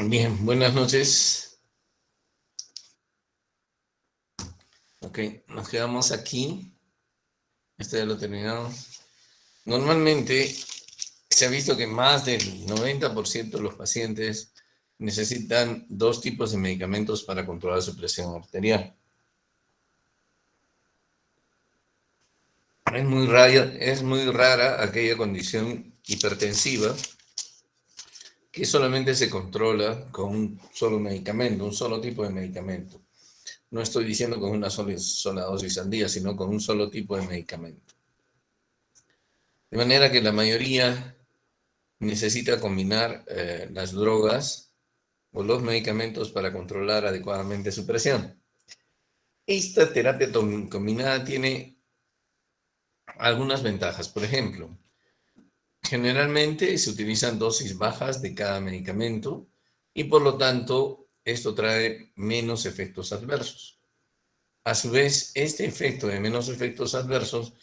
Bien, buenas noches. Ok, nos quedamos aquí. Esto ya lo terminamos. Normalmente se ha visto que más del 90% de los pacientes necesitan dos tipos de medicamentos para controlar su presión arterial. Es muy rara aquella condición hipertensiva que solamente se controla con un solo medicamento, un solo tipo de medicamento. No estoy diciendo con una sola dosis al día, sino con un solo tipo de medicamento. De manera que la mayoría necesita combinar las drogas o los medicamentos para controlar adecuadamente su presión. Esta terapia combinada tiene algunas ventajas. Por ejemplo, generalmente se utilizan dosis bajas de cada medicamento y por lo tanto esto trae menos efectos adversos. A su vez, este efecto de menos efectos adversos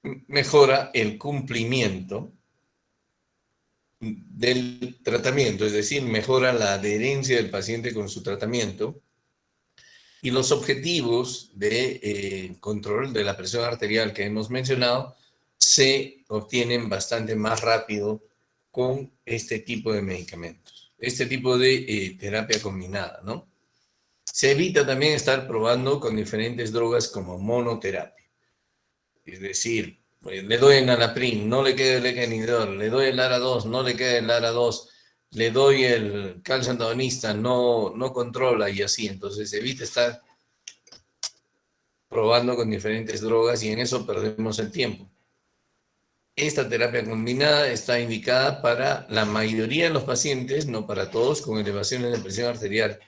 mejora el cumplimiento del tratamiento, es decir, mejora la adherencia del paciente con su tratamiento y los objetivos de control de la presión arterial que hemos mencionado se obtienen bastante más rápido con este tipo de medicamentos, este tipo de terapia combinada, ¿no? Se evita también estar probando con diferentes drogas como monoterapia. Es decir, pues, le doy enalapril, no le queda el inhibidor, le doy el ARA2, no le queda el ARA2, le doy el calcio antagonista, no controla y así. Entonces evita estar probando con diferentes drogas y en eso perdemos el tiempo. Esta terapia combinada está indicada para la mayoría de los pacientes, no para todos, con elevaciones de presión arterial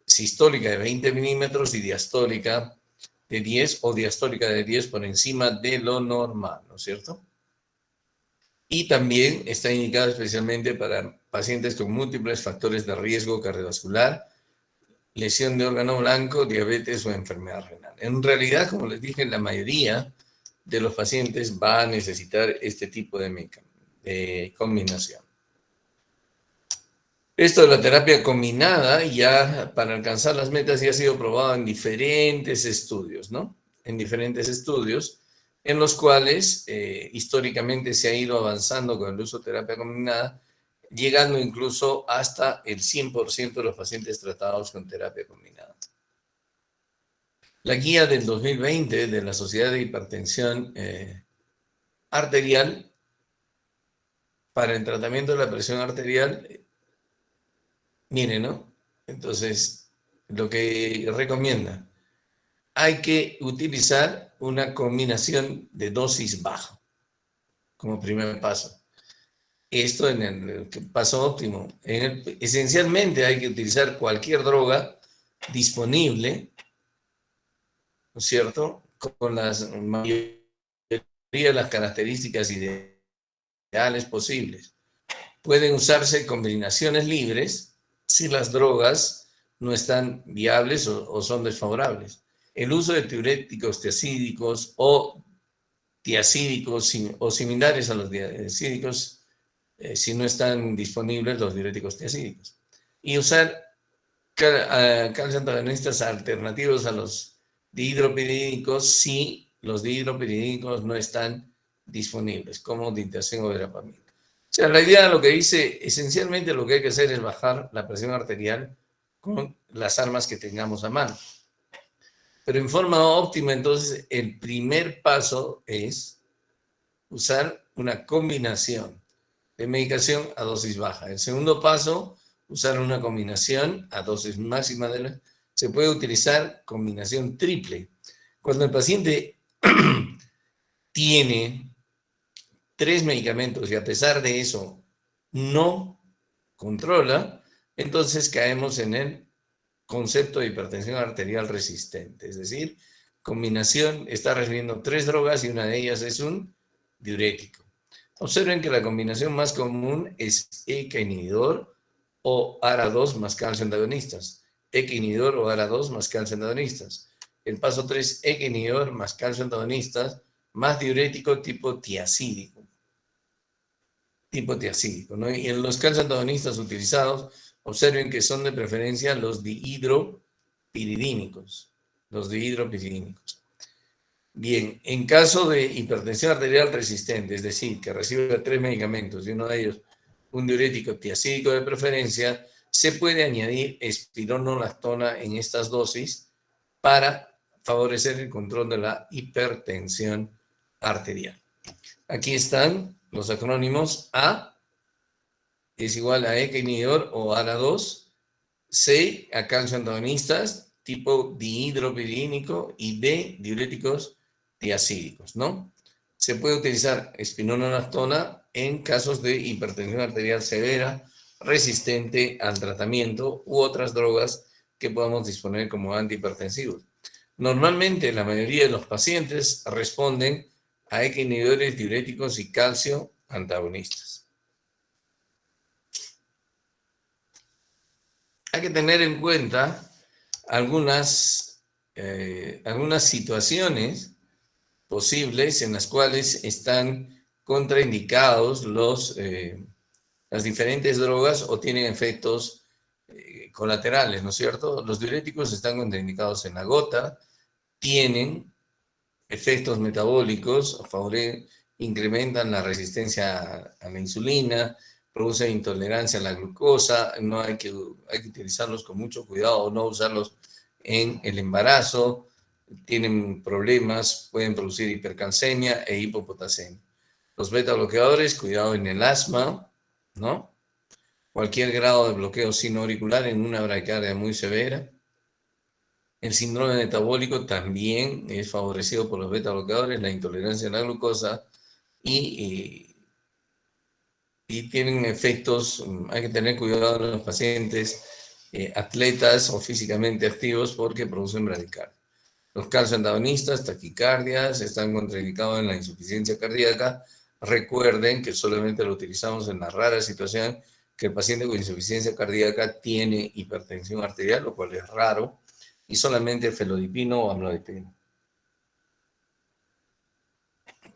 sistólica de 20 milímetros y diastólica de 10 o diastólica de 10 por encima de lo normal, ¿no es cierto? Y también está indicado especialmente para pacientes con múltiples factores de riesgo cardiovascular, lesión de órgano blanco, diabetes o enfermedad renal. En realidad, como les dije, la mayoría de los pacientes va a necesitar este tipo de combinación. Esto de la terapia combinada ya para alcanzar las metas ya ha sido probado en diferentes estudios, ¿no? En diferentes estudios en los cuales históricamente se ha ido avanzando con el uso de terapia combinada, llegando incluso hasta el 100% de los pacientes tratados con terapia combinada. La guía del 2020 de la Sociedad de Hipertensión Arterial para el tratamiento de la presión arterial, mire, ¿no? Entonces, lo que recomienda, hay que utilizar una combinación de dosis baja como primer paso. Esto en el paso óptimo. Esencialmente hay que utilizar cualquier droga disponible, ¿no es cierto? Con las mayoría de las características ideales posibles. Pueden usarse combinaciones libres si las drogas no están viables o son desfavorables. El uso de diuréticos tiacídicos o tiacídicos o similares a los tiacídicos si no están disponibles los diuréticos tiacídicos. Y usar calcio antagonistas alternativos a los dihidropiridínicos si los dihidropiridínicos no están disponibles, como diltiazem o verapamil. O sea, la idea lo que dice, esencialmente lo que hay que hacer es bajar la presión arterial con las armas que tengamos a mano. Pero en forma óptima, entonces, el primer paso es usar una combinación de medicación a dosis baja. El segundo paso, usar una combinación a dosis máxima. Se puede utilizar combinación triple. Cuando el paciente tiene 3 medicamentos y a pesar de eso no controla, entonces caemos en el concepto de hipertensión arterial resistente. Es decir, combinación, está recibiendo 3 drogas y una de ellas es un diurético. Observen que la combinación más común es ECA inhibidor o ARA2 más calcio antagonistas. ECA inhibidor o ARA2 más calcio antagonistas. El paso 3, ECA inhibidor más calcio antagonistas más diurético tipo tiacídico. ¿No? Y en los calcio antagonistas utilizados Observen que son de preferencia los dihidropiridínicos. Los dihidropiridínicos. Bien, en caso de hipertensión arterial resistente, es decir, que recibe 3 medicamentos y uno de ellos un diurético tiacídico de preferencia, se puede añadir espironolactona en estas dosis para favorecer el control de la hipertensión arterial. Aquí están los acrónimos. A es igual a ECA inhibidor o ARA2, C a calcio antagonistas tipo dihidropiridínico y D diuréticos tiacídicos, ¿no? Se puede utilizar espironolactona en casos de hipertensión arterial severa resistente al tratamiento u otras drogas que podamos disponer como antihipertensivos. Normalmente la mayoría de los pacientes responden a ECA inhibidores diuréticos y calcio antagonistas. Hay que tener en cuenta algunas situaciones posibles en las cuales están contraindicados las diferentes drogas o tienen efectos colaterales, ¿no es cierto? Los diuréticos están contraindicados en la gota, tienen efectos metabólicos, incrementan la resistencia a la insulina, producen intolerancia a la glucosa, no hay que utilizarlos con mucho cuidado o no usarlos en el embarazo, tienen problemas, pueden producir hipercalcemia e hipopotasemia. Los beta bloqueadores, cuidado en el asma, ¿no? Cualquier grado de bloqueo sinoauricular en una bradicardia muy severa. El síndrome metabólico también es favorecido por los beta bloqueadores, la intolerancia a la glucosa y tienen efectos, hay que tener cuidado en los pacientes atletas o físicamente activos porque producen bradicardia. Los calcio antagonistas, taquicardias, están contraindicados en la insuficiencia cardíaca. Recuerden que solamente lo utilizamos en la rara situación que el paciente con insuficiencia cardíaca tiene hipertensión arterial, lo cual es raro, y solamente felodipino o amlodipino.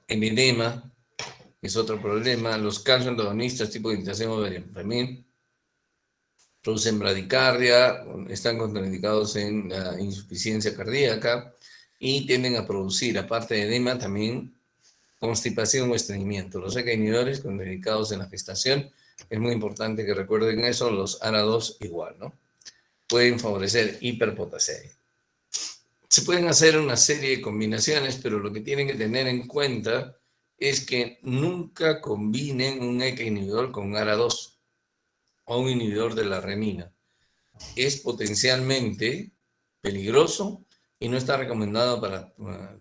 El edema es otro problema. Los calcio antagonistas tipo de irritación ovariana también producen bradicardia, están contraindicados en la insuficiencia cardíaca y tienden a producir, aparte de edema, también constipación o estreñimiento. Los ECA inhibidores contraindicados en la gestación, es muy importante que recuerden eso, los ARA2 igual, ¿no? Pueden favorecer hiperpotasemia. Se pueden hacer una serie de combinaciones, pero lo que tienen que tener en cuenta es que nunca combinen un ECA inhibidor con ARA2 o un inhibidor de la renina. Es potencialmente peligroso y no está recomendado para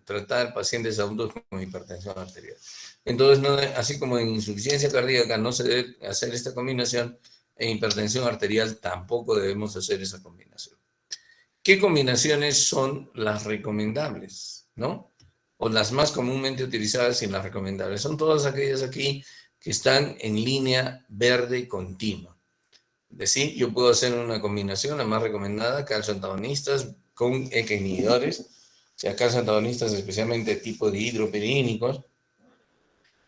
tratar pacientes adultos con hipertensión arterial. Entonces, así como en insuficiencia cardíaca no se debe hacer esta combinación, en hipertensión arterial tampoco debemos hacer esa combinación. ¿Qué combinaciones son las recomendables, no? O las más comúnmente utilizadas y las recomendables. Son todas aquellas aquí que están en línea verde continua. Es decir, yo puedo hacer una combinación, la más recomendada, calcio antagonistas con ECA inhibidores, o sea, calcio antagonistas especialmente tipo dihidropiridínicos.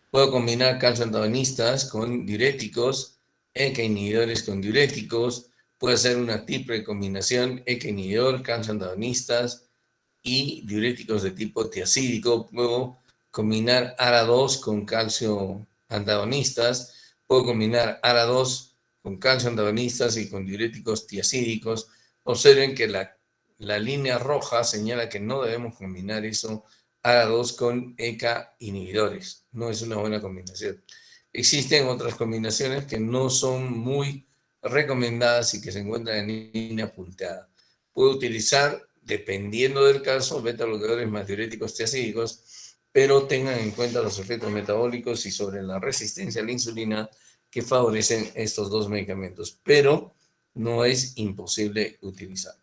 Puedo combinar calcio antagonistas con diuréticos, ECA inhibidores con diuréticos. Puedo hacer una triple combinación, ECA inhibidor, calcio antagonistas y diuréticos de tipo tiacídico. Puedo combinar ARA2 con calcio antagonistas. Puedo combinar ARA2 con calcio antagonistas y con diuréticos tiacídicos. Observen que la línea roja señala que no debemos combinar eso, ARA2 con ECA inhibidores. No es una buena combinación. Existen otras combinaciones que no son muy recomendadas y que se encuentran en línea punteada. Puedo utilizar, dependiendo del caso, beta bloqueadores más diuréticos tiacídicos, pero tengan en cuenta los efectos metabólicos y sobre la resistencia a la insulina que favorecen estos dos medicamentos, pero no es imposible utilizar.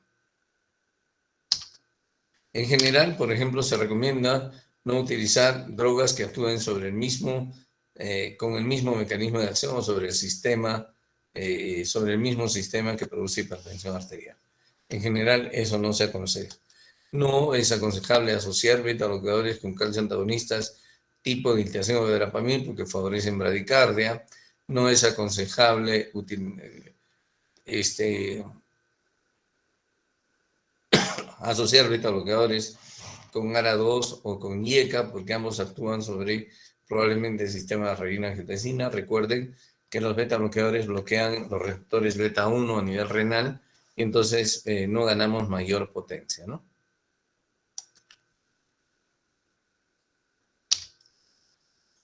En general, por ejemplo, se recomienda no utilizar drogas que actúen sobre el mismo, con el mismo mecanismo de acción o sobre el mismo sistema que produce hipertensión arterial. En general, eso no se aconseja. No es aconsejable asociar beta bloqueadores con calcio antagonistas tipo de diltiazem o verapamil porque favorecen bradicardia. No es aconsejable asociar beta bloqueadores con ARA2 o con IECA, porque ambos actúan sobre probablemente el sistema de renina-angiotensina. Recuerden que los beta bloqueadores bloquean los receptores beta 1 a nivel renal y entonces no ganamos mayor potencia, ¿no?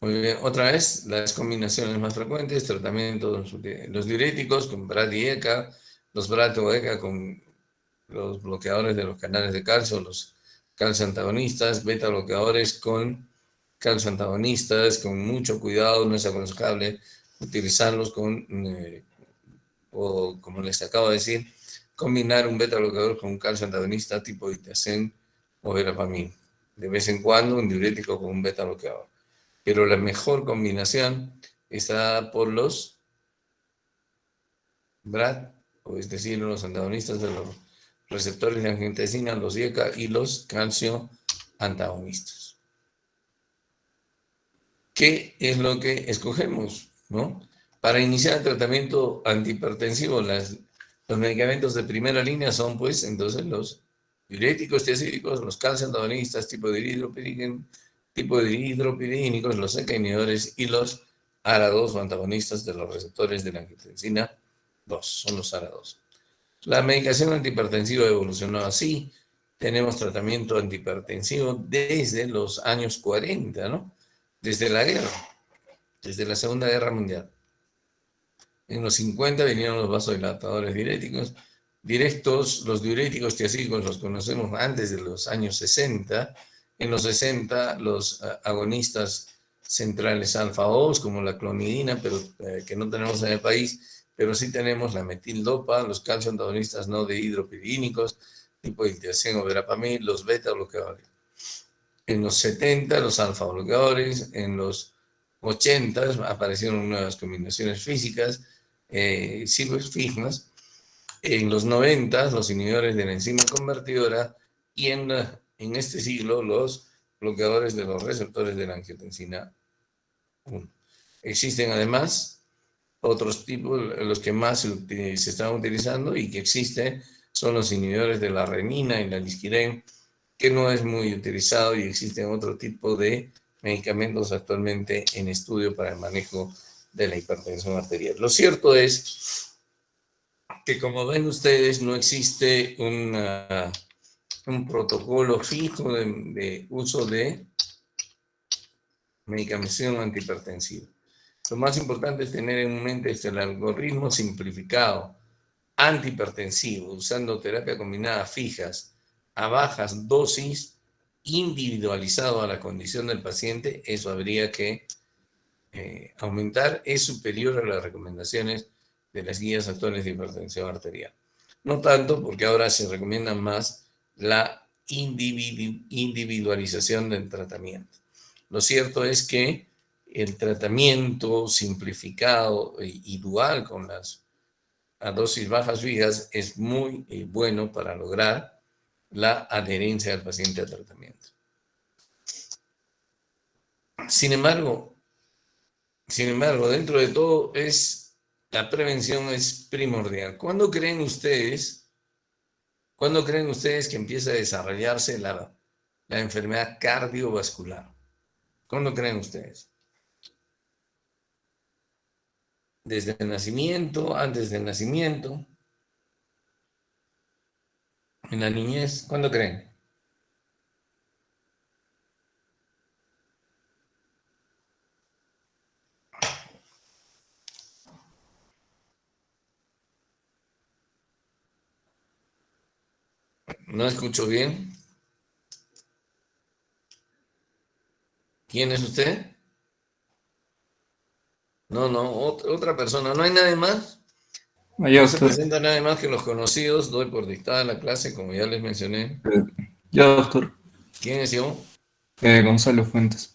Muy bien, otra vez, las combinaciones más frecuentes, tratamientos, los diuréticos con BRAT y ECA, los BRAT o ECA con los bloqueadores de los canales de calcio, los calcio antagonistas, beta bloqueadores con calcio antagonistas, con mucho cuidado, no es aconsejable utilizarlos con, o como les acabo de decir, combinar un beta bloqueador con un calcio antagonista tipo Itiacen o verapamil. De vez en cuando un diurético con un beta bloqueador. Pero la mejor combinación está por los BRAT, o es decir, los antagonistas de los receptores de angiotensina, los IECA y los calcio antagonistas. ¿Qué es lo que escogemos? ¿No? Para iniciar el tratamiento antihipertensivo, los medicamentos de primera línea son, pues, entonces los diuréticos tiacídicos, los calcio antagonistas, tipo de hidropirínicos, los ECA inhibidores y los ARA2 o antagonistas de los receptores de la angiotensina 2, son los ARA2. La medicación antihipertensiva evolucionó así. Tenemos tratamiento antihipertensivo desde los años 40, ¿no? Desde la guerra, desde la Segunda Guerra Mundial. En los 50 vinieron los vasodilatadores directos, los diuréticos tiacídicos los conocemos antes de los años 60. En los 60 los agonistas centrales alfa-2 como la clonidina, pero que no tenemos en el país, pero sí tenemos la metildopa, los calcio antagonistas no dehidropirínicos, tipo Itiacen o verapamil, los beta bloqueadores. En los 70 los alfa bloqueadores, en los 80 aparecieron nuevas combinaciones físicas, fijas, en los 90 los inhibidores de la enzima convertidora y en este siglo los bloqueadores de los receptores de la angiotensina 1. Existen además otros tipos, los que más se están utilizando y que existen son los inhibidores de la renina y la lisquirén, que no es muy utilizado, y existen otro tipo de medicamentos actualmente en estudio para el manejo de la hipertensión arterial. Lo cierto es que, como ven ustedes, no existe un protocolo fijo de uso de medicación antihipertensiva. Lo más importante es tener en mente el algoritmo simplificado antihipertensivo, usando terapia combinada fijas a bajas dosis, individualizado a la condición del paciente. Eso habría que aumentar, es superior a las recomendaciones de las guías actuales de hipertensión arterial. No tanto, porque ahora se recomienda más la individualización del tratamiento. Lo cierto es que el tratamiento simplificado y dual con las a dosis bajas fijas es muy bueno para lograr la adherencia del paciente al tratamiento. Sin embargo, dentro de todo, la prevención es primordial. ¿Cuándo creen ustedes que empieza a desarrollarse la enfermedad cardiovascular? ¿Cuándo creen ustedes? ¿Desde el nacimiento? ¿Antes del nacimiento? ¿En la niñez? ¿Cuándo creen? ¿No escucho bien? ¿Quién es usted? No, otra persona. ¿No hay nadie más? Yo, No se doctor. presenta nadie más que los conocidos. Doy por dictada la clase, como ya les mencioné. Yo, doctor. ¿Quién es yo? Gonzalo Fuentes.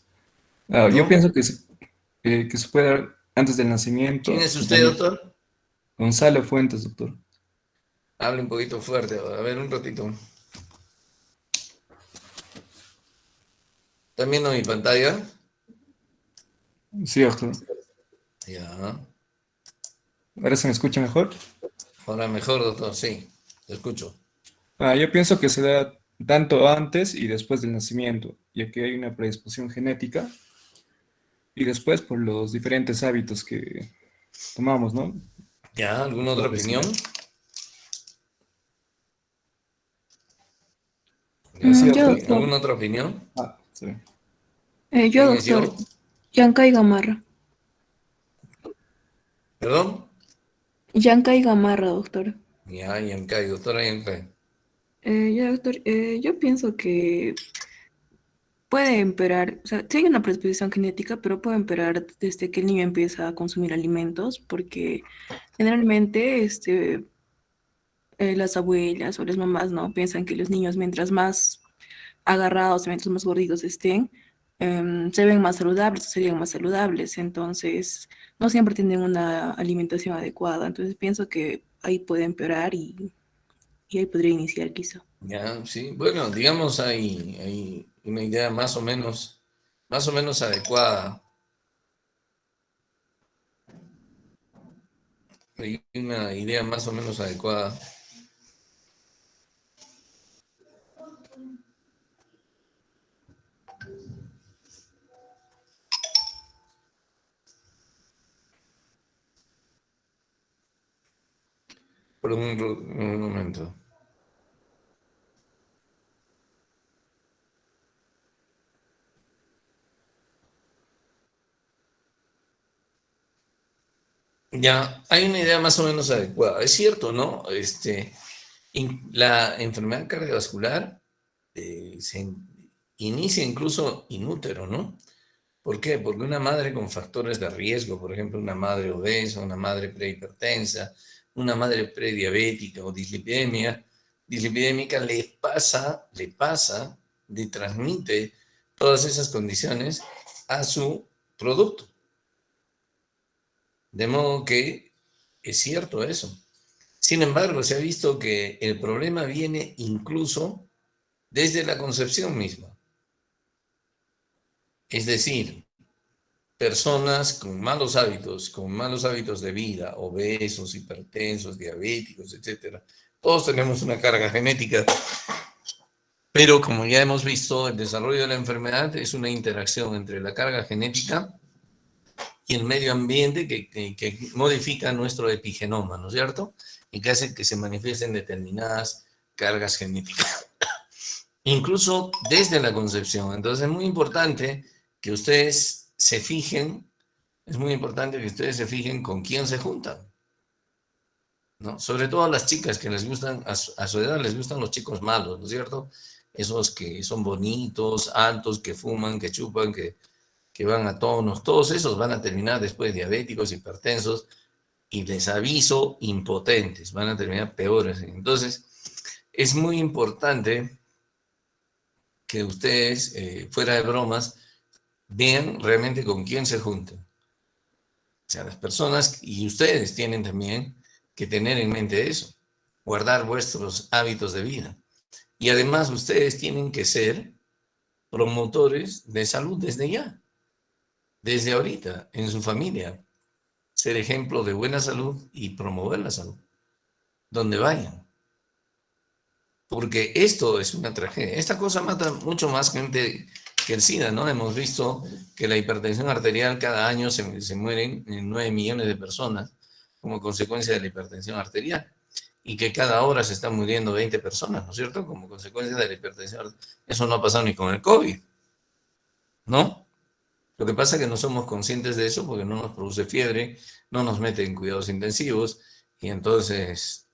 Yo ¿Cómo? pienso que se puede dar antes del ¿Quién nacimiento es y usted, también doctor? Gonzalo Fuentes, doctor. Hable un poquito fuerte. A ver, un ratito. ¿Están viendo mi pantalla? Sí, doctor. Ya. ¿Ahora se me escucha mejor? Ahora mejor, doctor, sí, te escucho. Yo pienso que se da tanto antes y después del nacimiento, ya que hay una predisposición genética y después por los diferentes hábitos que tomamos, ¿no? ¿Ya? ¿Alguna otra Por opinión? decir. ¿Ya? Sí, Yo, doctor. doctor. ¿Alguna otra opinión? Sí. Yo, ¿Quién es doctor. yo? Yankay Gamarra. ¿Perdón? Yankay Gamarra, doctor. Ya, Yankay, doctora Yankay. Ya, doctor. Yo pienso que puede empeorar, o sea, sí hay una predisposición genética, pero puede empeorar desde que el niño empieza a consumir alimentos, porque generalmente las abuelas o las mamás no piensan que los niños mientras más agarrados, mientras más gorditos estén, se ven más saludables, serían más saludables, entonces no siempre tienen una alimentación adecuada, entonces pienso que ahí puede empeorar y ahí podría iniciar quizá. Ya, sí. Bueno, digamos, hay una idea más o menos adecuada. Hay una idea más o menos adecuada. Por un momento. Ya, hay una idea más o menos adecuada. Es cierto, ¿no? La enfermedad cardiovascular se inicia incluso inútero, ¿no? ¿Por qué? Porque una madre con factores de riesgo, por ejemplo, una madre obesa, una madre prehipertensa, una madre prediabética o dislipidémica, le transmite todas esas condiciones a su producto. De modo que es cierto eso. Sin embargo, se ha visto que el problema viene incluso desde la concepción misma. Es decir, personas con malos hábitos de vida, obesos, hipertensos, diabéticos, etcétera. Todos tenemos una carga genética, pero como ya hemos visto, el desarrollo de la enfermedad es una interacción entre la carga genética y el medio ambiente que modifica nuestro epigenoma, ¿no es cierto? Y que hace que se manifiesten determinadas cargas genéticas, incluso desde la concepción. Entonces es muy importante que ustedes se fijen, es muy importante que ustedes se fijen con quién se juntan, ¿no? Sobre todo a las chicas que les gustan, a su edad les gustan los chicos malos, ¿no es cierto? Esos que son bonitos, altos, que fuman, que chupan, que van a tonos, todos esos van a terminar después diabéticos, hipertensos y les aviso, impotentes, van a terminar peores. Entonces, es muy importante que ustedes, fuera de bromas, vean realmente con quién se juntan. O sea, las personas y ustedes tienen también que tener en mente eso, guardar vuestros hábitos de vida. Y además ustedes tienen que ser promotores de salud desde ya, desde ahorita, en su familia, ser ejemplo de buena salud y promover la salud, donde vayan. Porque esto es una tragedia. Esta cosa mata mucho más gente que el SIDA, ¿no? Hemos visto que la hipertensión arterial cada año se mueren 9 millones de personas como consecuencia de la hipertensión arterial y que cada hora se están muriendo 20 personas, ¿no es cierto? Como consecuencia de la hipertensión arterial. Eso no ha pasado ni con el COVID, ¿no? Lo que pasa es que no somos conscientes de eso porque no nos produce fiebre, no nos mete en cuidados intensivos y entonces,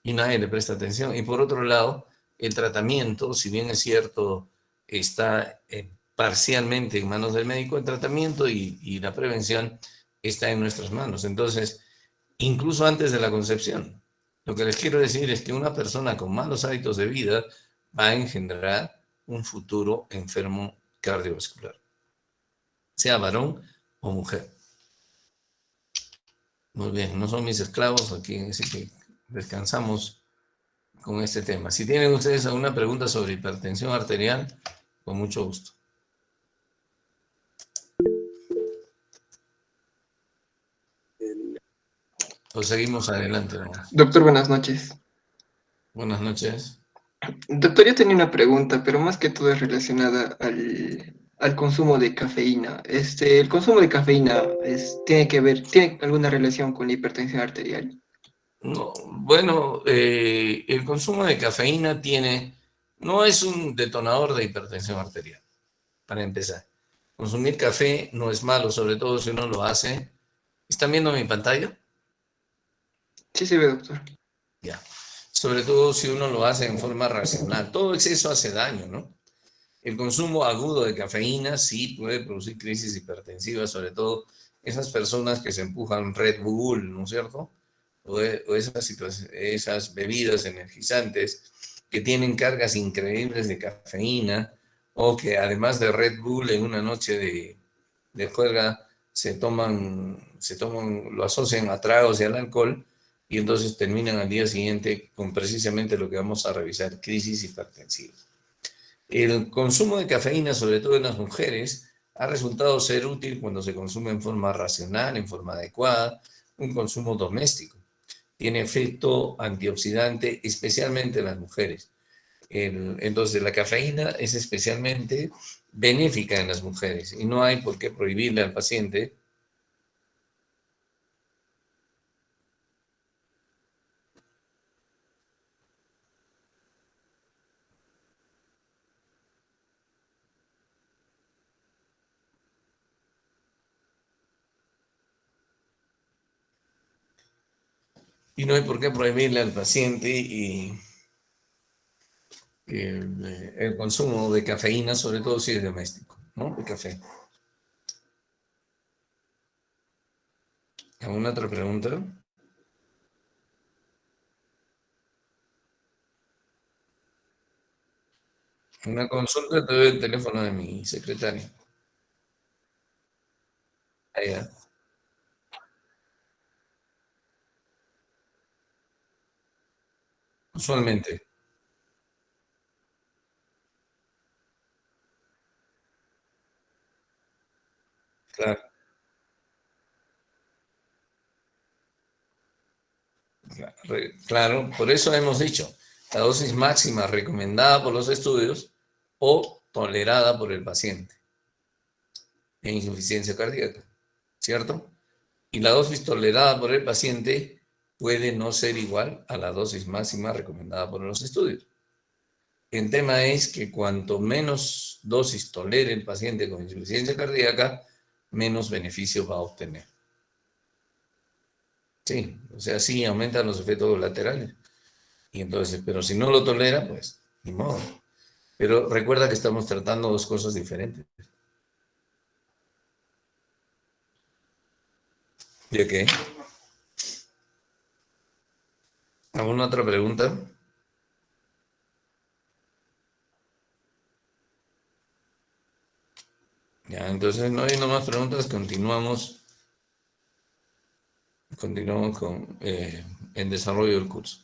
y nadie le presta atención. Y por otro lado, el tratamiento, si bien es cierto, está parcialmente en manos del médico, el tratamiento y la prevención está en nuestras manos. Entonces, incluso antes de la concepción, lo que les quiero decir es que una persona con malos hábitos de vida va a engendrar un futuro enfermo cardiovascular, sea varón o mujer. Muy bien, no son mis esclavos aquí, así que descansamos con este tema. Si tienen ustedes alguna pregunta sobre hipertensión arterial, con mucho gusto. Pues seguimos adelante nomás. Doctor, buenas noches. Buenas noches. Doctor, yo tenía una pregunta, pero más que todo es relacionada al consumo de cafeína. ¿El consumo de cafeína tiene alguna relación con la hipertensión arterial? No, bueno, el consumo de cafeína no es un detonador de hipertensión arterial, para empezar. Consumir café no es malo, sobre todo si uno lo hace. ¿Están viendo mi pantalla? Sí se ve, doctor. Ya. Sobre todo si uno lo hace en forma racional. Todo exceso hace daño, ¿no? El consumo agudo de cafeína sí puede producir crisis hipertensivas, sobre todo esas personas que se empujan Red Bull, ¿no es cierto? O esas bebidas energizantes que tienen cargas increíbles de cafeína o que además de Red Bull en una noche de juerga lo asocian a tragos y al alcohol y entonces terminan al día siguiente con precisamente lo que vamos a revisar, crisis hipertensiva. El consumo de cafeína, sobre todo en las mujeres, ha resultado ser útil cuando se consume en forma racional, en forma adecuada, un consumo doméstico. Tiene efecto antioxidante, especialmente en las mujeres. Entonces, la cafeína es especialmente benéfica en las mujeres y no hay por qué prohibirle al paciente. Y no hay por qué prohibirle al paciente el consumo de cafeína, sobre todo si es doméstico, ¿no? De café. ¿Alguna otra pregunta? Una consulta, te doy el teléfono de mi secretaria. Allá. Usualmente, claro, claro, por eso hemos dicho, la dosis máxima recomendada por los estudios o tolerada por el paciente en insuficiencia cardíaca, ¿cierto? Y la dosis tolerada por el paciente puede no ser igual a la dosis máxima recomendada por los estudios. El tema es que cuanto menos dosis tolere el paciente con insuficiencia cardíaca, menos beneficio va a obtener. Sí, o sea, sí aumentan los efectos colaterales. Y entonces, pero si no lo tolera, pues ni modo. Pero recuerda que estamos tratando dos cosas diferentes. ¿De qué? ¿Alguna otra pregunta? Ya, entonces no hay más preguntas, continuamos con el desarrollo del curso.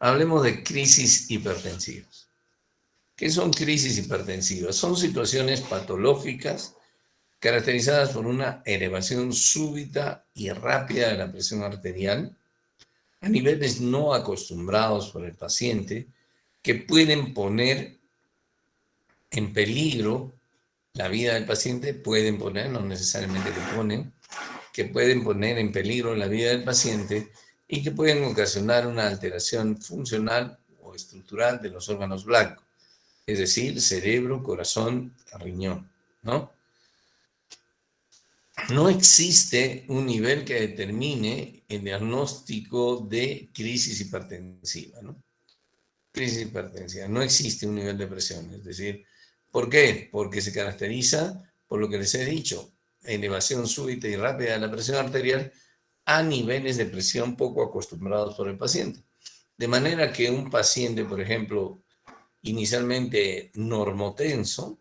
Hablemos de crisis hipertensivas. ¿Qué son crisis hipertensivas? Son situaciones patológicas caracterizadas por una elevación súbita y rápida de la presión arterial a niveles no acostumbrados por el paciente que pueden poner en peligro la vida del paciente, pueden poner, no necesariamente que pueden poner en peligro la vida del paciente y que pueden ocasionar una alteración funcional o estructural de los órganos blancos, es decir, cerebro, corazón, riñón, ¿no? No existe un nivel que determine el diagnóstico de crisis hipertensiva, ¿no? Crisis hipertensiva. No existe un nivel de presión. Es decir, ¿por qué? Porque se caracteriza por lo que les he dicho, elevación súbita y rápida de la presión arterial a niveles de presión poco acostumbrados por el paciente. De manera que un paciente, por ejemplo, inicialmente normotenso,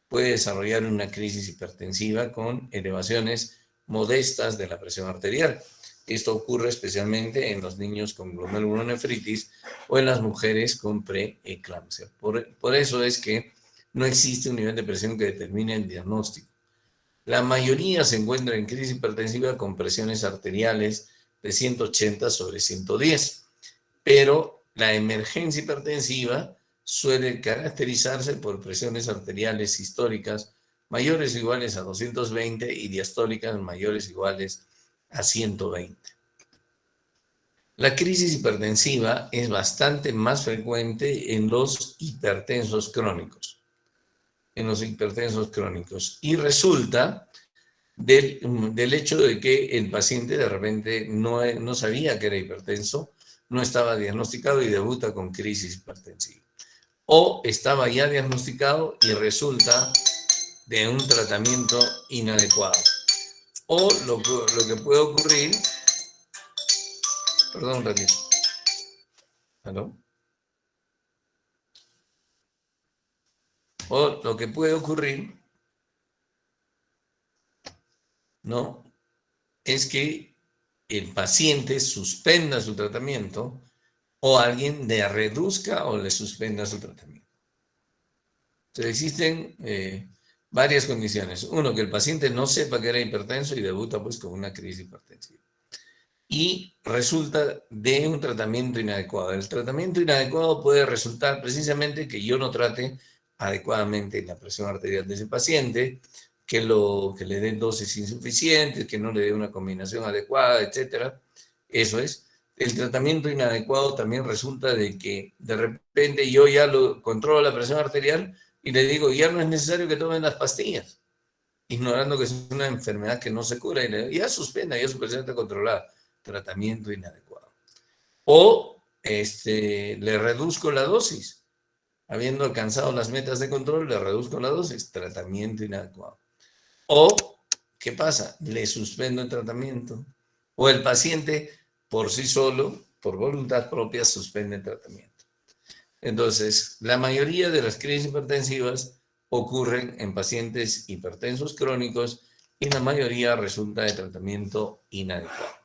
puede desarrollar una crisis hipertensiva con elevaciones modestas de la presión arterial. Esto ocurre especialmente en los niños con glomerulonefritis o en las mujeres con preeclampsia. Por eso es que no existe un nivel de presión que determine el diagnóstico. La mayoría se encuentra en crisis hipertensiva con presiones arteriales de 180/110. Pero la emergencia hipertensiva suele caracterizarse por presiones arteriales sistólicas mayores o iguales a 220 y diastólicas mayores o iguales a 120. La crisis hipertensiva es bastante más frecuente en los hipertensos crónicos. Y resulta del hecho de que el paciente de repente no sabía que era hipertenso, no estaba diagnosticado y debuta con crisis hipertensiva. O estaba ya diagnosticado y resulta de un tratamiento inadecuado. O lo que puede ocurrir... Perdón un ratito. ¿Aló? O lo que puede ocurrir, ¿no?, es que el paciente suspenda su tratamiento o alguien le reduzca o le suspenda su tratamiento. Entonces existen varias condiciones. Uno, que el paciente no sepa que era hipertenso y debuta pues con una crisis hipertensiva. Y resulta de un tratamiento inadecuado. El tratamiento inadecuado puede resultar precisamente que yo no trate adecuadamente la presión arterial de ese paciente, que le den dosis insuficientes, que no le dé una combinación adecuada, etc. Eso es. El tratamiento inadecuado también resulta de que de repente yo ya lo controlo la presión arterial y le digo, ya no es necesario que tomen las pastillas, ignorando que es una enfermedad que no se cura, y le digo, ya suspenda, ya su presión está controlada. Tratamiento inadecuado. O le reduzco la dosis. Habiendo alcanzado las metas de control, le reduzco la dosis. Tratamiento inadecuado. O, ¿qué pasa? Le suspendo el tratamiento. O el paciente, por sí solo, por voluntad propia, suspende el tratamiento. Entonces, la mayoría de las crisis hipertensivas ocurren en pacientes hipertensos crónicos y la mayoría resulta de tratamiento inadecuado.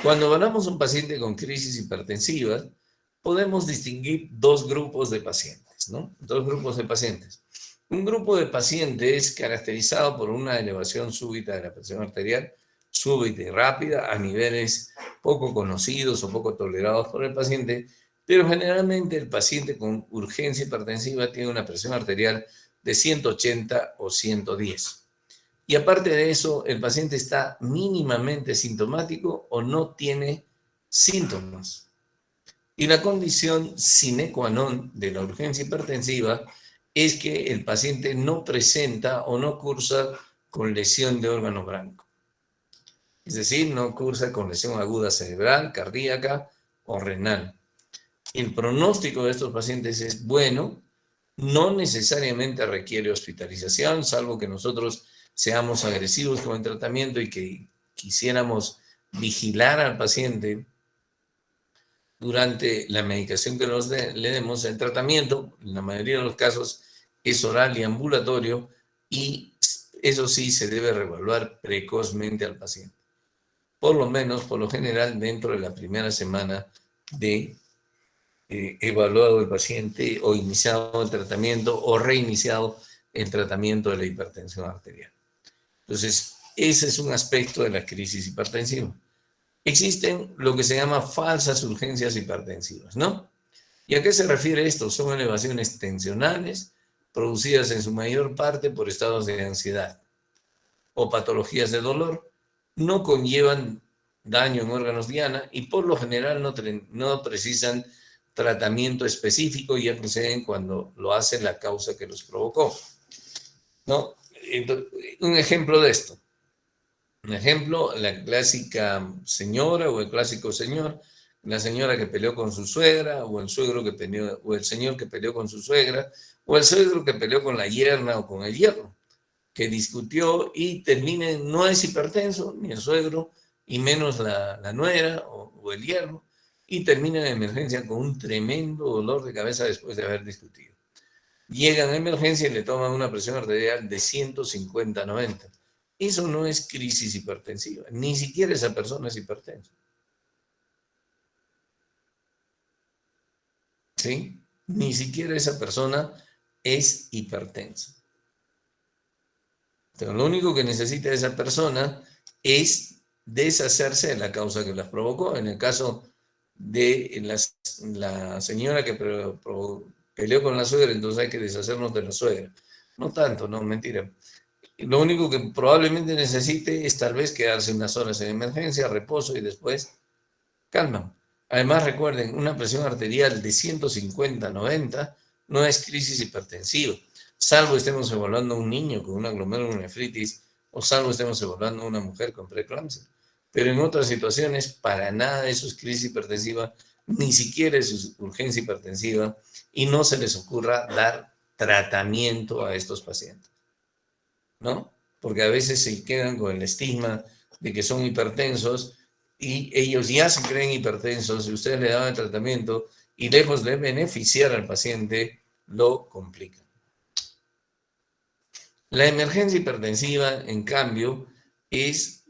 Cuando evaluamos un paciente con crisis hipertensiva, podemos distinguir dos grupos de pacientes, ¿no? Dos grupos de pacientes. Un grupo de pacientes caracterizado por una elevación súbita de la presión arterial, súbita y rápida, a niveles poco conocidos o poco tolerados por el paciente, pero generalmente el paciente con urgencia hipertensiva tiene una presión arterial de 180 o 110. Y aparte de eso, el paciente está mínimamente sintomático o no tiene síntomas. Y la condición sine qua non de la urgencia hipertensiva es que el paciente no presenta o no cursa con lesión de órgano blanco. Es decir, no cursa con lesión aguda cerebral, cardíaca o renal. El pronóstico de estos pacientes es bueno, no necesariamente requiere hospitalización, salvo que nosotros seamos agresivos con el tratamiento y que quisiéramos vigilar al paciente durante la medicación que le demos. El tratamiento, en la mayoría de los casos, es oral y ambulatorio, y eso sí se debe reevaluar precozmente al paciente. Por lo menos, por lo general, dentro de la primera semana de evaluado el paciente o iniciado el tratamiento o reiniciado el tratamiento de la hipertensión arterial. Entonces, ese es un aspecto de la crisis hipertensiva. Existen lo que se llama falsas urgencias hipertensivas, ¿no? ¿Y a qué se refiere esto? Son elevaciones tensionales producidas en su mayor parte por estados de ansiedad o patologías de dolor, no conllevan daño en órganos diana y por lo general no precisan tratamiento específico, ya proceden cuando lo hace la causa que los provocó, ¿no? Un ejemplo de esto. Un ejemplo, la clásica señora o el clásico señor, la señora que peleó con su suegra, o el suegro que peleó, o el señor que peleó con su suegra, o el suegro que peleó con la yerna o con el yerno, que discutió y termina, no es hipertenso, ni el suegro, y menos la nuera o el yerno, y termina en emergencia con un tremendo dolor de cabeza después de haber discutido. Llegan a emergencia y le toman una presión arterial de 150/90. Eso no es crisis hipertensiva, ni siquiera esa persona es hipertensa. ¿Sí? Ni siquiera esa persona es hipertensa. Pero lo único que necesita esa persona es deshacerse de la causa que las provocó. En el caso de la señora que peleó con la suegra, entonces hay que deshacernos de la suegra. No tanto, no, mentira. Lo único que probablemente necesite es tal vez quedarse unas horas en emergencia, reposo y después calma. Además, recuerden, una presión arterial de 150/90 no es crisis hipertensiva, salvo estemos evaluando a un niño con una glomerulonefritis o salvo estemos evaluando a una mujer con preeclampsia. Pero en otras situaciones, para nada eso es crisis hipertensiva, ni siquiera es urgencia hipertensiva, y no se les ocurra dar tratamiento a estos pacientes, ¿no? Porque a veces se quedan con el estigma de que son hipertensos y ellos ya se creen hipertensos y ustedes le dan el tratamiento y lejos de beneficiar al paciente, lo complican. La emergencia hipertensiva, en cambio, es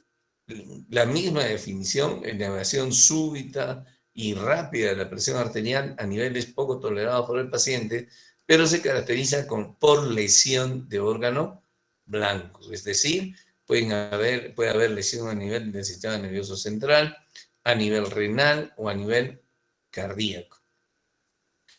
la misma definición, elevación súbita y rápida de la presión arterial a niveles poco tolerados por el paciente, pero se caracteriza por lesión de órgano blanco, es decir, puede haber lesión a nivel del sistema nervioso central, a nivel renal o a nivel cardíaco.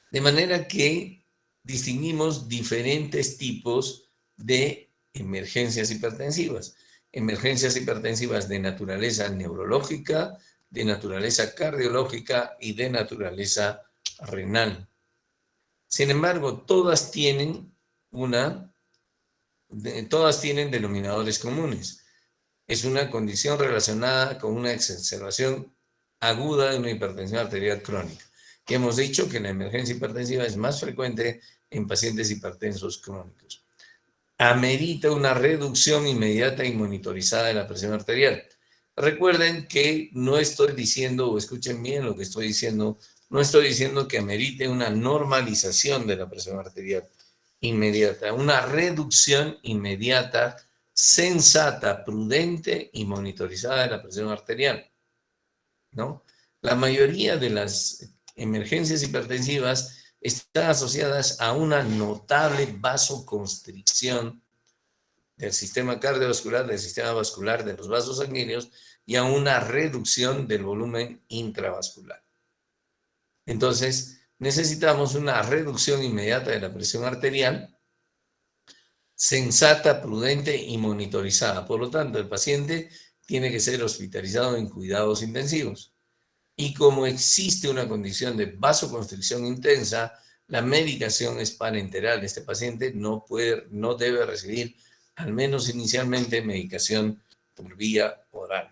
De manera que distinguimos diferentes tipos de emergencias hipertensivas. Emergencias hipertensivas de naturaleza neurológica, de naturaleza cardiológica y de naturaleza renal. Sin embargo, todas tienen denominadores comunes. Es una condición relacionada con una exacerbación aguda de una hipertensión arterial crónica. Y hemos dicho que la emergencia hipertensiva es más frecuente en pacientes hipertensos crónicos. Amerita una reducción inmediata y monitorizada de la presión arterial. Recuerden que no estoy diciendo, o escuchen bien lo que estoy diciendo, no estoy diciendo que amerite una normalización de la presión arterial inmediata, una reducción inmediata, sensata, prudente y monitorizada de la presión arterial, ¿no? La mayoría de las emergencias hipertensivas están asociadas a una notable vasoconstricción del sistema cardiovascular, del sistema vascular, de los vasos sanguíneos y a una reducción del volumen intravascular. Entonces, necesitamos una reducción inmediata de la presión arterial, sensata, prudente y monitorizada. Por lo tanto, el paciente tiene que ser hospitalizado en cuidados intensivos. Y como existe una condición de vasoconstricción intensa, la medicación es parenteral. Este paciente no debe recibir, al menos inicialmente, medicación por vía oral.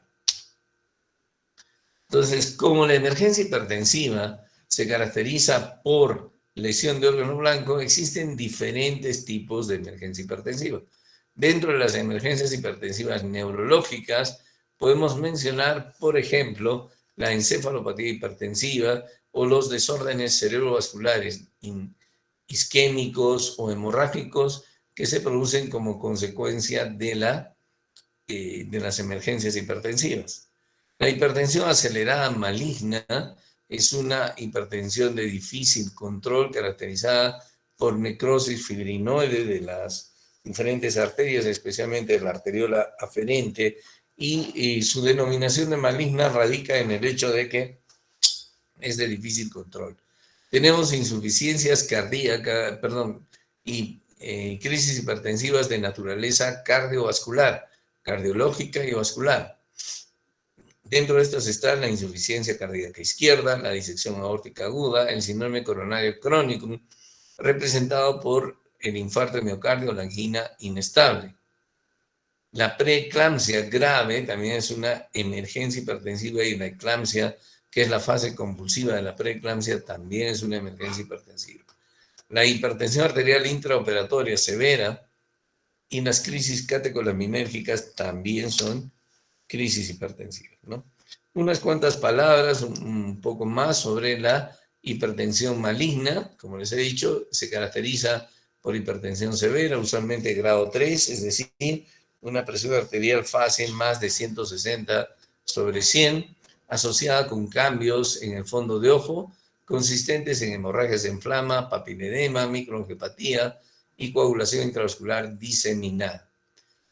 Entonces, como la emergencia hipertensiva se caracteriza por lesión de órgano blanco, existen diferentes tipos de emergencia hipertensiva. Dentro de las emergencias hipertensivas neurológicas, podemos mencionar, por ejemplo, la encefalopatía hipertensiva o los desórdenes cerebrovasculares isquémicos o hemorrágicos que se producen como consecuencia de las emergencias hipertensivas. La hipertensión acelerada maligna es una hipertensión de difícil control caracterizada por necrosis fibrinoide de las diferentes arterias, especialmente de la arteriola aferente, y su denominación de maligna radica en el hecho de que es de difícil control. Tenemos insuficiencias cardíacas, y crisis hipertensivas de naturaleza cardiovascular, cardiológica y vascular. Dentro de estas está la insuficiencia cardíaca izquierda, la disección aórtica aguda, el síndrome coronario crónico, representado por el infarto de miocardio o la angina inestable. La preeclampsia grave también es una emergencia hipertensiva y la eclampsia, que es la fase convulsiva de la preeclampsia, también es una emergencia hipertensiva. La hipertensión arterial intraoperatoria severa y las crisis catecolaminérgicas también son crisis hipertensivas, ¿no? Unas cuantas palabras, un poco más sobre la hipertensión maligna. Como les he dicho, se caracteriza por hipertensión severa, usualmente grado 3, es decir, una presión arterial fase más de 160/100, asociada con cambios en el fondo de ojo, consistentes en hemorragias de flema, papiledema, microangiopatía y coagulación intravascular diseminada.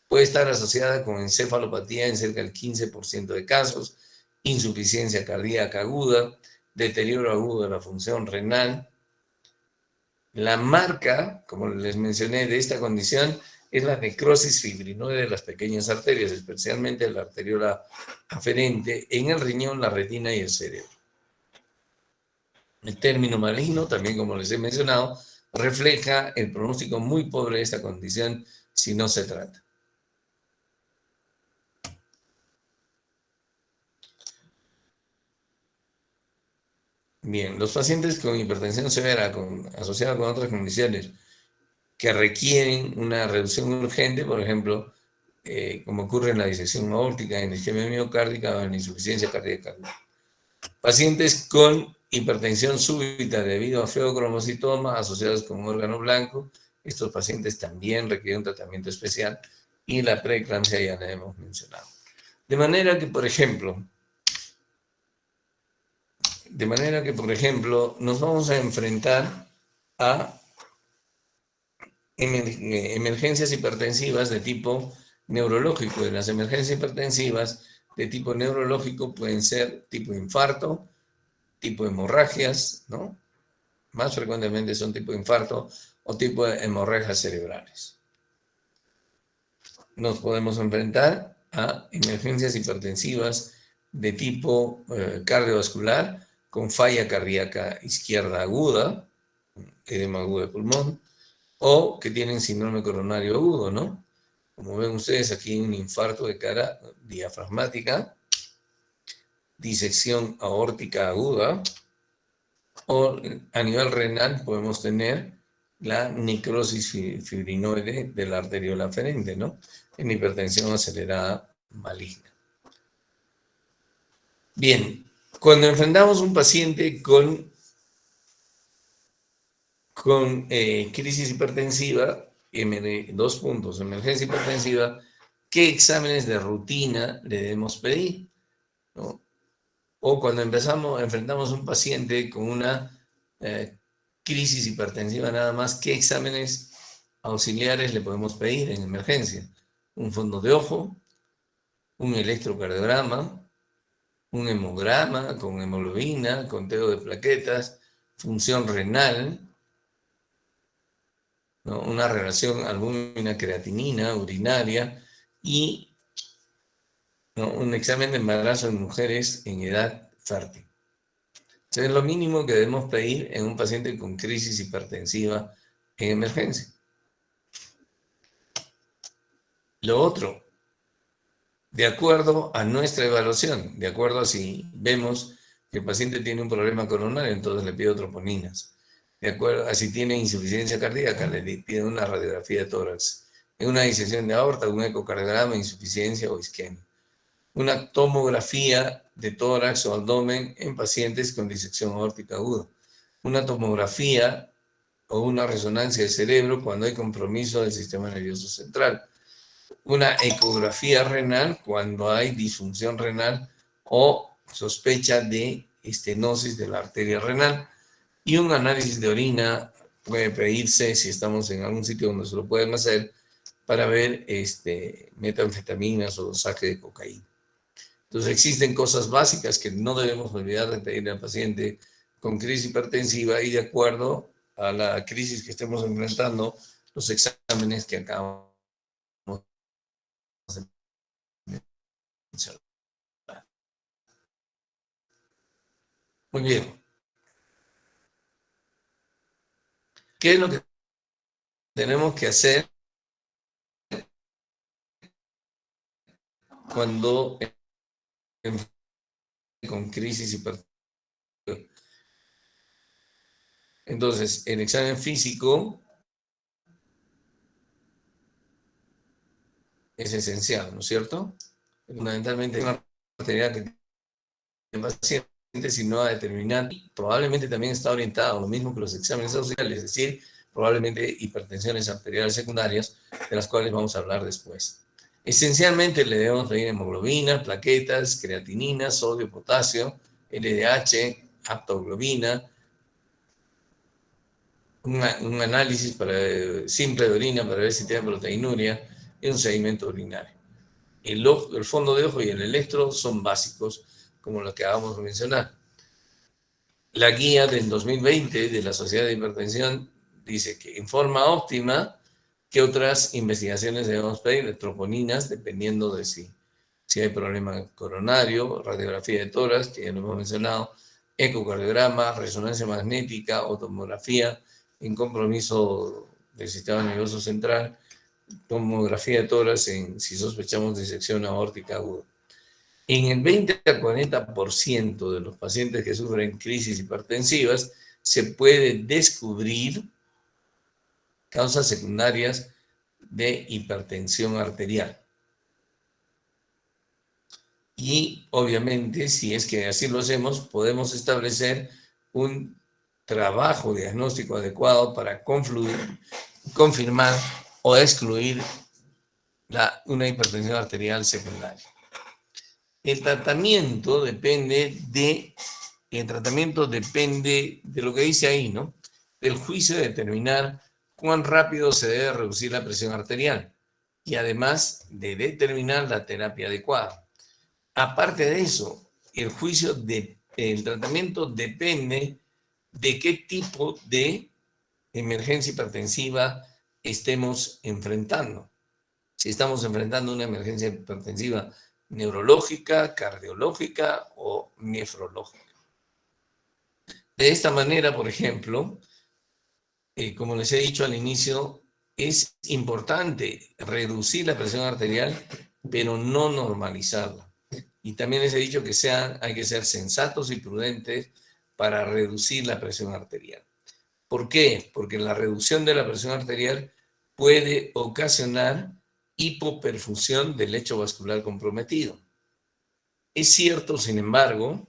Puede estar asociada con encefalopatía en cerca del 15% de casos, insuficiencia cardíaca aguda, deterioro agudo de la función renal. La marca, como les mencioné, de esta condición es la necrosis fibrinoide de las pequeñas arterias, especialmente la arteriola aferente, en el riñón, la retina y el cerebro. El término maligno, también como les he mencionado, refleja el pronóstico muy pobre de esta condición si no se trata. Bien, los pacientes con hipertensión severa asociada con otras condiciones que requieren una reducción urgente, por ejemplo, como ocurre en la disección aórtica, en la isquemia miocárdica o en la insuficiencia cardíaca. Pacientes con hipertensión súbita debido a feocromocitoma asociados con órgano blanco, estos pacientes también requieren un tratamiento especial y la preeclampsia ya la hemos mencionado. De manera que, por ejemplo, nos vamos a enfrentar a emergencias hipertensivas de tipo neurológico. Y las emergencias hipertensivas de tipo neurológico pueden ser tipo infarto, tipo hemorragias, ¿no? Más frecuentemente son tipo infarto o tipo de hemorragias cerebrales. Nos podemos enfrentar a emergencias hipertensivas de tipo cardiovascular con falla cardíaca izquierda aguda, edema agudo de pulmón, o que tienen síndrome coronario agudo, ¿no? Como ven ustedes aquí, un infarto de cara diafragmática, disección aórtica aguda, o a nivel renal podemos tener la necrosis fibrinoide de la arteriola aferente, ¿no? En hipertensión acelerada maligna. Bien, cuando enfrentamos un paciente con crisis hipertensiva, dos puntos, emergencia hipertensiva, ¿qué exámenes de rutina le debemos pedir? ¿No? O cuando enfrentamos un paciente con una crisis hipertensiva nada más, ¿qué exámenes auxiliares le podemos pedir en emergencia? Un fondo de ojo, un electrocardiograma, un hemograma con hemoglobina, conteo de plaquetas, función renal, ¿no? Una relación albúmina-creatinina urinaria y, ¿no?, un examen de embarazo en mujeres en edad fértil. Eso es lo mínimo que debemos pedir en un paciente con crisis hipertensiva en emergencia. Lo otro, de acuerdo a nuestra evaluación, de acuerdo a si vemos que el paciente tiene un problema coronario, entonces le pido troponinas. De acuerdo a si tiene insuficiencia cardíaca, le pido una radiografía de tórax. En una disección de aorta, un ecocardiograma, insuficiencia o isquemia. Una tomografía de tórax o abdomen en pacientes con disección aórtica aguda. Una tomografía o una resonancia del cerebro cuando hay compromiso del sistema nervioso central. Una ecografía renal cuando hay disfunción renal o sospecha de estenosis de la arteria renal. Y un análisis de orina puede pedirse si estamos en algún sitio donde se lo pueden hacer para ver metanfetaminas o dosaje de cocaína. Entonces existen cosas básicas que no debemos olvidar de pedirle al paciente con crisis hipertensiva y de acuerdo a la crisis que estemos enfrentando, los exámenes que acabamos de mencionar. Muy bien. ¿Qué es lo que tenemos que hacer cuando con crisis hipertensiva? Entonces, el examen físico es esencial, ¿no es cierto? Fundamentalmente una arterial que tiene el paciente, si no va a determinar, probablemente también está orientado, lo mismo que los exámenes auxiliares, es decir, probablemente hipertensiones arteriales secundarias, de las cuales vamos a hablar después. Esencialmente le debemos pedir hemoglobina, plaquetas, creatinina, sodio, potasio, LDH, aptoglobina, un análisis simple de orina para ver si tiene proteinuria, en un sedimento urinario. El fondo de ojo y el electro son básicos, como lo que acabamos de mencionar. La guía del 2020 de la Sociedad de Hipertensión dice que en forma óptima, ¿qué otras investigaciones debemos pedir? Troponinas, dependiendo de si hay problema coronario, radiografía de tórax, que ya lo hemos mencionado, ecocardiograma, resonancia magnética o tomografía en compromiso del sistema nervioso central, tomografía de tórax si sospechamos disección aórtica aguda. En el 20 al 40% de los pacientes que sufren crisis hipertensivas se puede descubrir causas secundarias de hipertensión arterial. Y obviamente, si es que así lo hacemos, podemos establecer un trabajo diagnóstico adecuado para confirmar o excluir una hipertensión arterial secundaria. El tratamiento depende de lo que dice ahí, ¿no? Del juicio de determinar cuán rápido se debe reducir la presión arterial y además de determinar la terapia adecuada. Aparte de eso, el tratamiento depende de qué tipo de emergencia hipertensiva estemos enfrentando. Si estamos enfrentando una emergencia hipertensiva neurológica, cardiológica o nefrológica. De esta manera, por ejemplo, como les he dicho al inicio, es importante reducir la presión arterial, pero no normalizarla. Y también les he dicho que hay que ser sensatos y prudentes para reducir la presión arterial. ¿Por qué? Porque la reducción de la presión arterial puede ocasionar hipoperfusión del lecho vascular comprometido. Es cierto, sin embargo,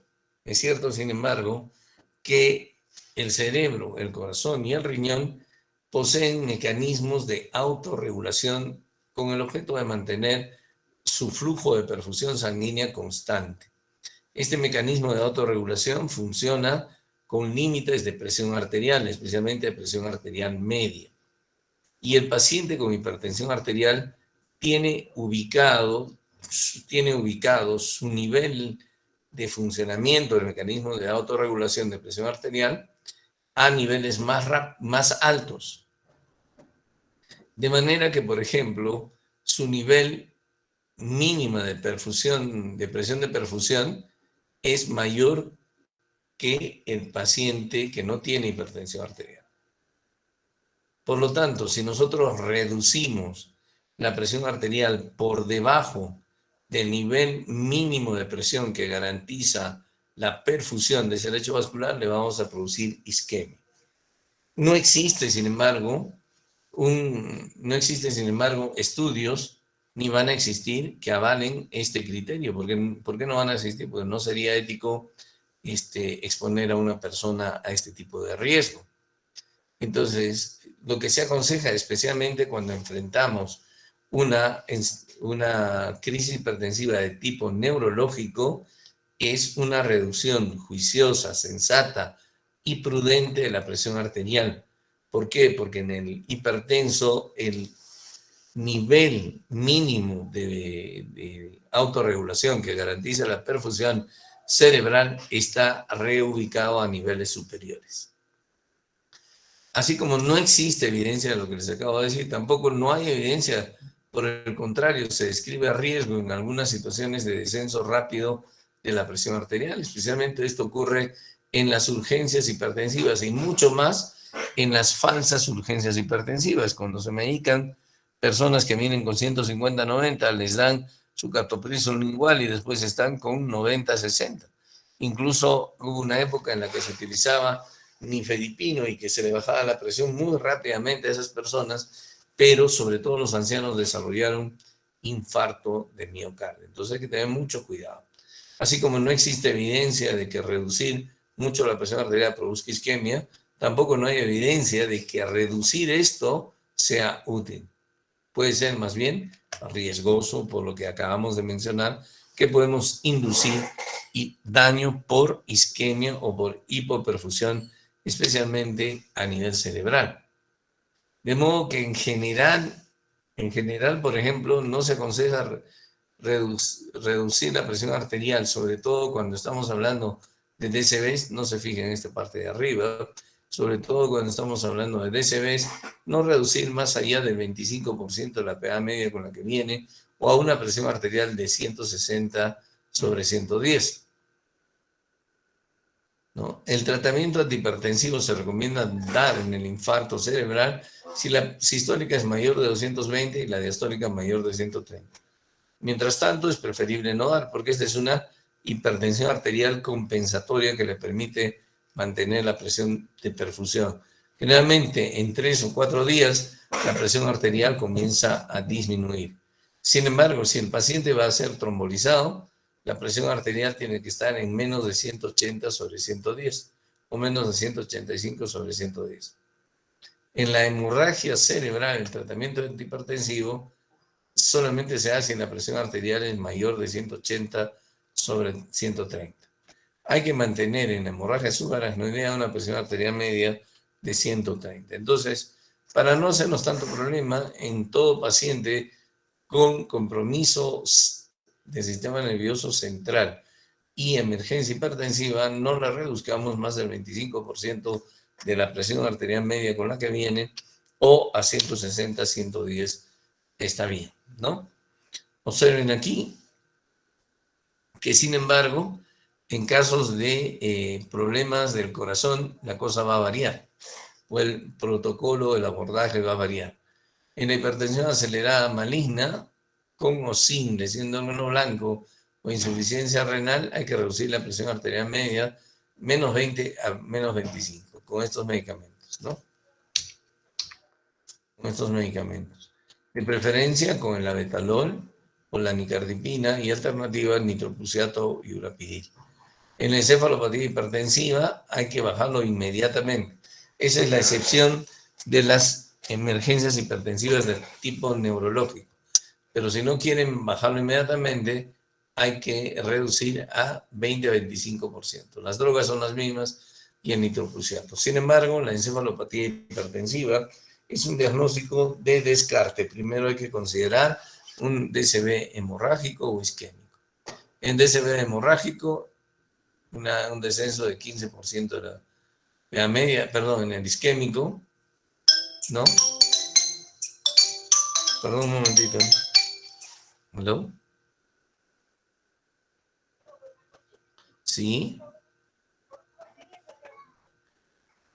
que el cerebro, el corazón y el riñón poseen mecanismos de autorregulación con el objeto de mantener su flujo de perfusión sanguínea constante. Este mecanismo de autorregulación funciona con límites de presión arterial, especialmente de presión arterial media. Y el paciente con hipertensión arterial tiene ubicado su nivel de funcionamiento del mecanismo de autorregulación de presión arterial a niveles más altos. De manera que, por ejemplo, su nivel mínimo de presión de perfusión es mayor que el paciente que no tiene hipertensión arterial. Por lo tanto, si nosotros reducimos la presión arterial por debajo del nivel mínimo de presión que garantiza la perfusión de ese lecho vascular, le vamos a producir isquemia. No existe, sin embargo, estudios ni van a existir que avalen este criterio. ¿Por qué no van a existir? Porque no sería ético exponer a una persona a este tipo de riesgo. Entonces, lo que se aconseja, especialmente cuando enfrentamos una crisis hipertensiva de tipo neurológico, es una reducción juiciosa, sensata y prudente de la presión arterial. ¿Por qué? Porque en el hipertenso el nivel mínimo de autorregulación que garantiza la perfusión cerebral está reubicado a niveles superiores. Así como no existe evidencia de lo que les acabo de decir, tampoco no hay evidencia. Por el contrario, se describe riesgo en algunas situaciones de descenso rápido de la presión arterial. Especialmente esto ocurre en las urgencias hipertensivas y mucho más en las falsas urgencias hipertensivas. Cuando se medican personas que vienen con 150-90, les dan su captopril lingual y después están con 90-60. Incluso hubo una época en la que se utilizaba nifedipino y que se le bajaba la presión muy rápidamente a esas personas, pero sobre todo los ancianos desarrollaron infarto de miocardio. Entonces hay que tener mucho cuidado. Así como no existe evidencia de que reducir mucho la presión arterial produzca isquemia, tampoco no hay evidencia de que reducir esto sea útil. Puede ser más bien riesgoso por lo que acabamos de mencionar, que podemos inducir daño por isquemia o por hipoperfusión, especialmente a nivel cerebral. De modo que en general En general, por ejemplo, no se aconseja reducir la presión arterial, sobre todo cuando estamos hablando de DCBs, no se fijen en esta parte de arriba, sobre todo cuando estamos hablando de DCBs, no reducir más allá del 25% de la PA media con la que viene, o a una presión arterial de 160/110. ¿No? El tratamiento antihipertensivo se recomienda dar en el infarto cerebral si la sistólica es mayor de 220 y la diastólica mayor de 130. Mientras tanto, es preferible no dar, porque esta es una hipertensión arterial compensatoria que le permite mantener la presión de perfusión. Generalmente, en 3 o 4 días, la presión arterial comienza a disminuir. Sin embargo, si el paciente va a ser trombolizado, la presión arterial tiene que estar en menos de 180/110 o menos de 185/110. En la hemorragia cerebral, el tratamiento antihipertensivo solamente se hace si la presión arterial es mayor de 180/130. Hay que mantener en la hemorragia subaracnoidea una presión arterial media de 130. Entonces, para no hacernos tanto problema, en todo paciente con compromiso del sistema nervioso central y emergencia hipertensiva, no la reduzcamos más del 25% de la presión arterial media con la que viene, o a 160/110 está bien, ¿no? Observen aquí que, sin embargo, en casos de problemas del corazón, la cosa va a variar, o el protocolo del abordaje va a variar. En la hipertensión acelerada maligna, con o sin lesión de órgano blanco o insuficiencia renal, hay que reducir la presión arterial media menos 20 a menos 25 con estos medicamentos, ¿no? Con estos medicamentos. De preferencia con el abetalol o la nicardipina y alternativas nitroprusiato y urapidil. En la encefalopatía hipertensiva hay que bajarlo inmediatamente. Esa es la excepción de las emergencias hipertensivas del tipo neurológico. Pero si no quieren bajarlo inmediatamente, hay que reducir a 20 a 25%. Las drogas son las mismas y el nitroprusiato. Sin embargo, la encefalopatía hipertensiva es un diagnóstico de descarte. Primero hay que considerar un DCB hemorrágico o isquémico. En DCB hemorrágico, un descenso de 15% de la media, perdón, en el isquémico, ¿no? Perdón un momentito. ¿Hello? ¿Sí?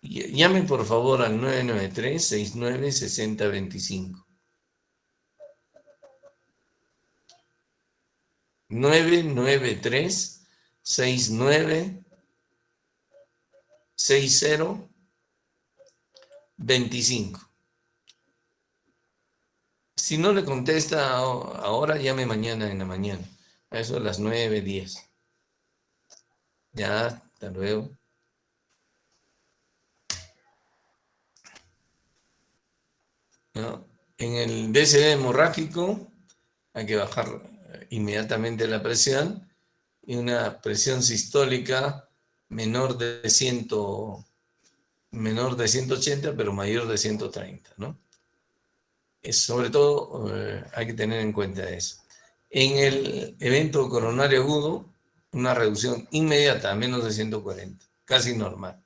Llame por favor al 993-69-6025. 993-69-6025. Si no le contesta ahora, llame mañana en la mañana. A eso a las 9:10. Ya, hasta luego. ¿No? En el DCD hemorrágico hay que bajar inmediatamente la presión y una presión sistólica menor de 180, pero mayor de 130, ¿no? Sobre todo hay que tener en cuenta eso. En el evento coronario agudo, una reducción inmediata a menos de 140, casi normal.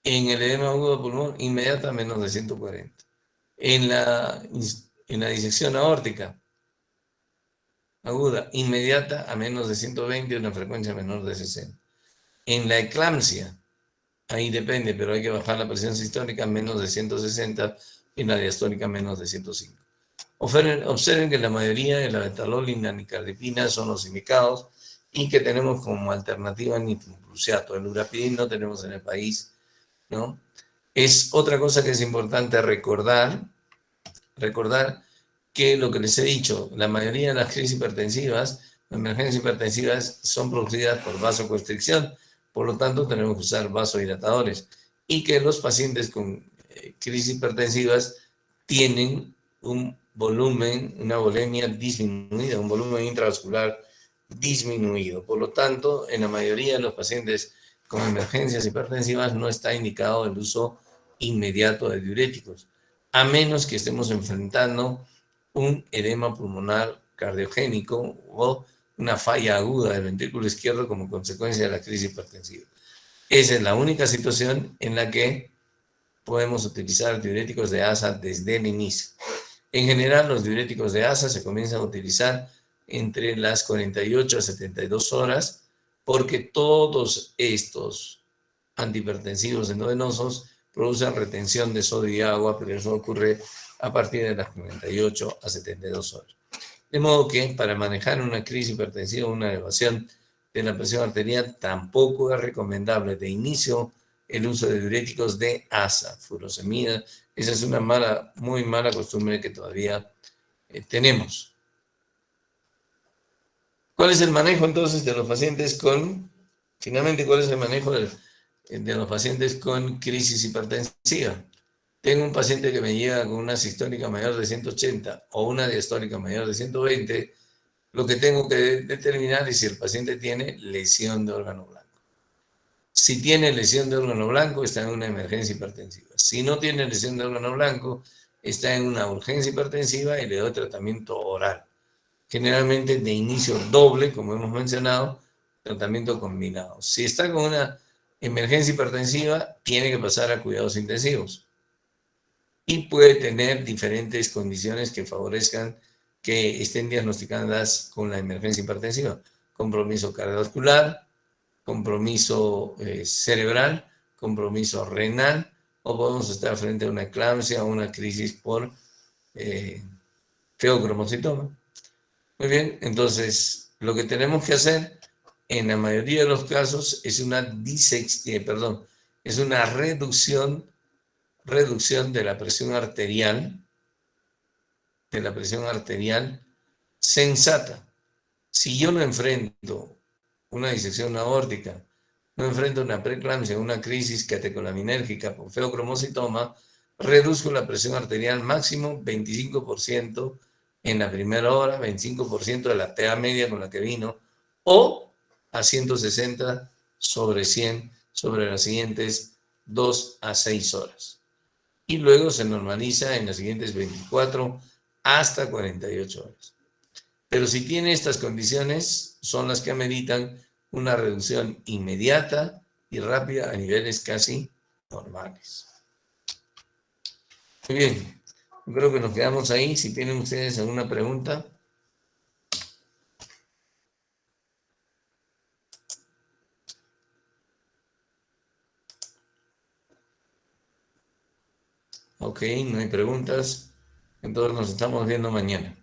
En el edema agudo de pulmón, inmediata a menos de 140. En la disección aórtica aguda, inmediata a menos de 120, una frecuencia menor de 60. En la eclampsia, ahí depende, pero hay que bajar la presión sistólica a menos de 160 y la diastólica a menos de 105. Observen que la mayoría de la betalol y la nicardipina son los indicados y que tenemos como alternativa nitroprusiato. El urapidil no tenemos en el país, ¿no? Es otra cosa que es importante recordar que lo que les he dicho, la mayoría de las crisis hipertensivas, las emergencias hipertensivas son producidas por vasoconstricción, por lo tanto tenemos que usar vasodilatadores, y que los pacientes con crisis hipertensivas tienen un volumen, una volemia disminuida, un volumen intravascular disminuido. Por lo tanto, en la mayoría de los pacientes con emergencias hipertensivas no está indicado el uso inmediato de diuréticos, a menos que estemos enfrentando un edema pulmonar cardiogénico o una falla aguda del ventrículo izquierdo como consecuencia de la crisis hipertensiva. Esa es la única situación en la que podemos utilizar diuréticos de asa desde el inicio. En general, los diuréticos de asa se comienzan a utilizar entre las 48 a 72 horas porque todos estos antihipertensivos endovenosos producen retención de sodio y agua, pero eso ocurre a partir de las 48 a 72 horas. De modo que para manejar una crisis hipertensiva o una elevación de la presión arterial tampoco es recomendable de inicio el uso de diuréticos de asa, furosemida. Esa es una mala, muy mala costumbre que todavía tenemos. ¿Cuál es el manejo entonces de los pacientes con, finalmente, cuál es el manejo de los pacientes con crisis hipertensiva? Tengo un paciente que me llega con una sistólica mayor de 180 o una diastólica mayor de 120, lo que tengo que determinar es si el paciente tiene lesión de órgano blanco. Si tiene lesión de órgano blanco, está en una emergencia hipertensiva. Si no tiene lesión de órgano blanco, está en una urgencia hipertensiva y le doy tratamiento oral. Generalmente de inicio doble, como hemos mencionado, tratamiento combinado. Si está con una emergencia hipertensiva, tiene que pasar a cuidados intensivos. Y puede tener diferentes condiciones que favorezcan que estén diagnosticadas con la emergencia hipertensiva. Compromiso cardiovascular, compromiso cerebral, compromiso renal, o podemos estar frente a una eclampsia o una crisis por feocromocitoma. Muy bien, entonces lo que tenemos que hacer en la mayoría de los casos es una es una reducción de la presión arterial, sensata. Si yo no enfrento una disección aórtica, no enfrento una preeclampsia, una crisis catecolaminérgica por feocromocitoma, reduzco la presión arterial máximo 25% en la primera hora, 25% de la TA media con la que vino, o a 160 sobre 100 sobre las siguientes 2 a 6 horas. Y luego se normaliza en las siguientes 24 hasta 48 horas. Pero si tiene estas condiciones, son las que ameritan una reducción inmediata y rápida a niveles casi normales. Muy bien, yo creo que nos quedamos ahí. Si tienen ustedes alguna pregunta. Ok, no hay preguntas. Entonces nos estamos viendo mañana.